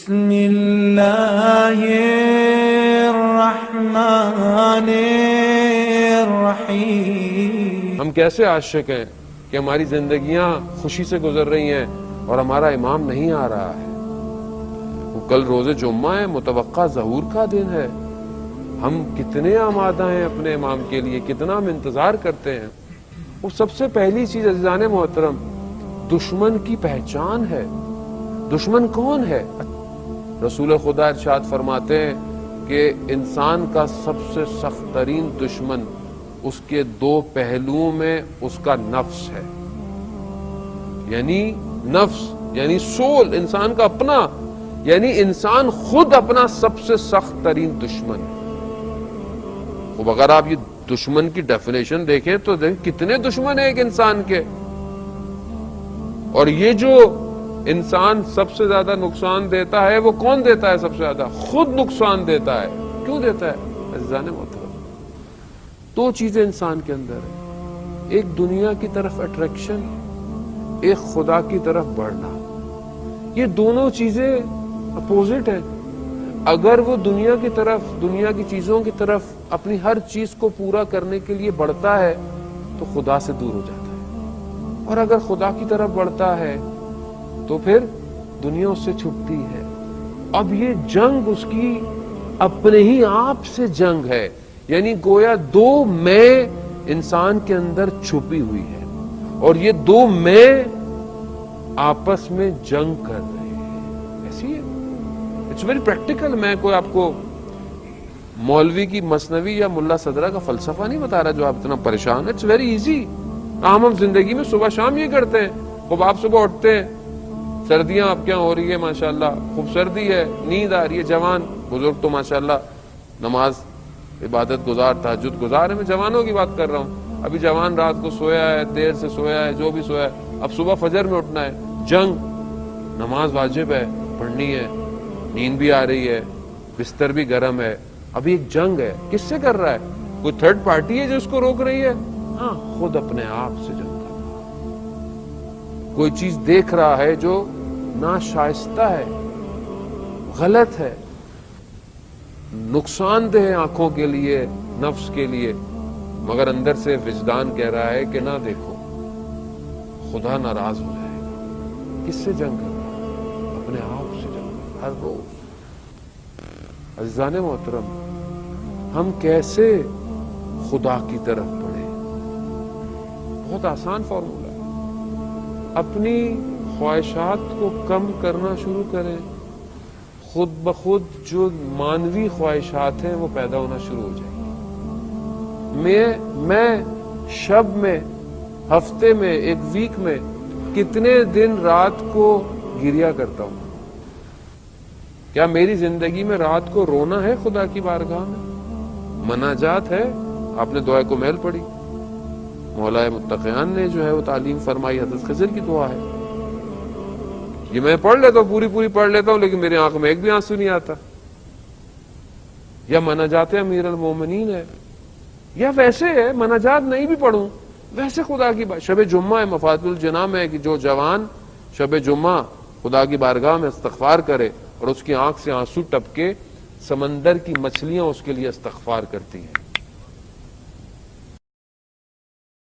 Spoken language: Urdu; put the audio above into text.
بسم اللہ الرحمن الرحیم۔ ہم کیسے عاشق ہیں کہ ہماری زندگیاں خوشی سے گزر رہی ہیں اور ہمارا امام نہیں آ رہا ہے۔ وہ کل روز جمعہ ہے، متوقع ظہور کا دن ہے۔ ہم کتنے آمادہ ہیں اپنے امام کے لیے، کتنا ہم انتظار کرتے ہیں۔ وہ سب سے پہلی چیز عزیزان محترم دشمن کی پہچان ہے۔ دشمن کون ہے؟ رسول خدا ارشاد فرماتے ہیں کہ انسان کا سب سے سخت ترین دشمن اس کے دو پہلوؤں میں اس کا نفس ہے، یعنی نفس یعنی سول، انسان کا اپنا، یعنی انسان خود اپنا سب سے سخت ترین دشمن ہے۔ اب اگر آپ یہ دشمن کی ڈیفینیشن دیکھیں تو کتنے دشمن ہیں ایک انسان کے، اور یہ جو انسان سب سے زیادہ نقصان دیتا ہے وہ کون دیتا ہے؟ سب سے زیادہ خود نقصان دیتا ہے۔ کیوں دیتا ہے عزیزان محترم؟ دو چیزیں انسان کے اندر ہیں، ایک دنیا کی طرف اٹریکشن، ایک خدا کی طرف بڑھنا۔ یہ دونوں چیزیں اپوزٹ ہیں۔ اگر وہ دنیا کی طرف، دنیا کی چیزوں کی طرف اپنی ہر چیز کو پورا کرنے کے لیے بڑھتا ہے تو خدا سے دور ہو جاتا ہے، اور اگر خدا کی طرف بڑھتا ہے تو پھر دنیا اس سے چھپتی ہے۔ اب یہ جنگ اس کی اپنے ہی آپ سے جنگ ہے، یعنی گویا دو میں انسان کے اندر چھپی ہوئی ہے، اور یہ دو میں آپس میں جنگ کر رہے ہیں۔ ایسی ہے، اٹس ویری پریکٹیکل۔ میں کوئی آپ کو مولوی کی مثنوی یا ملا صدرہ کا فلسفہ نہیں بتا رہا جو آپ اتنا پریشان ہیں۔ It's very easy. عام ہم زندگی میں صبح شام یہ کرتے ہیں۔ خوب آپ صبح اٹھتے ہیں، سردیاں آپ کے یہاں ہو رہی ہے ماشاءاللہ، خوب سردی ہے، نیند آ رہی ہے، جوان بزرگ تو ماشاءاللہ نماز عبادت گزار، تہجد گزار ہے۔ میں جوانوں کی بات کر رہا ہوں۔ ابھی جوان رات کو سویا ہے، دیر سے سویا ہے، جو بھی سویا ہے، اب صبح فجر میں اٹھنا ہے، جنگ، نماز واجب ہے، پڑھنی ہے، نیند بھی آ رہی ہے، بستر بھی گرم ہے۔ ابھی ایک جنگ ہے، کس سے کر رہا ہے؟ کوئی تھرڈ پارٹی ہے جو اس کو روک رہی ہے؟ ہاں، خود اپنے آپ سے جنگ کر رہا ہے۔ کوئی چیز دیکھ رہا ہے جو ناشائستہ ہے، غلط ہے، نقصان دہ ہے آنکھوں کے لیے، نفس کے لیے، مگر اندر سے وجدان کہہ رہا ہے کہ نہ دیکھو، خدا ناراض ہو جائے گا۔ کس سے جنگ کر رہا ہے؟ اپنے آپ سے جنگ کر رہا ہے ہر روز۔ عزیزان محترم، ہم کیسے خدا کی طرف بڑھیں؟ بہت آسان فارمولا ہے۔ اپنی خواہشات کو کم کرنا شروع کریں، خود بخود جو مانوی خواہشات ہیں وہ پیدا ہونا شروع ہو جائیں گی۔ میں شب میں، ہفتے میں، ایک ویک میں کتنے دن رات کو گریا کرتا ہوں؟ کیا میری زندگی میں رات کو رونا ہے خدا کی بارگاہ میں؟ مناجات ہے؟ آپ نے دعائے کو محل پڑھی، مولا متقیان نے جو ہے وہ تعلیم فرمائی، حضرت خضر کی دعا ہے۔ یہ میں پڑھ لیتا ہوں، پوری پڑھ لیتا ہوں، لیکن میری آنکھ میں ایک بھی آنسو نہیں آتا۔ یا مناجات امیر المومنین ہے، یا ویسے ہے مناجات نہیں بھی پڑھوں، ویسے خدا کی بات، شب جمعہ ہے، مفاتیح الجنان ہے کہ جو جوان شب جمعہ خدا کی بارگاہ میں استغفار کرے اور اس کی آنکھ سے آنسو ٹپکے، سمندر کی مچھلیاں اس کے لیے استغفار کرتی ہیں۔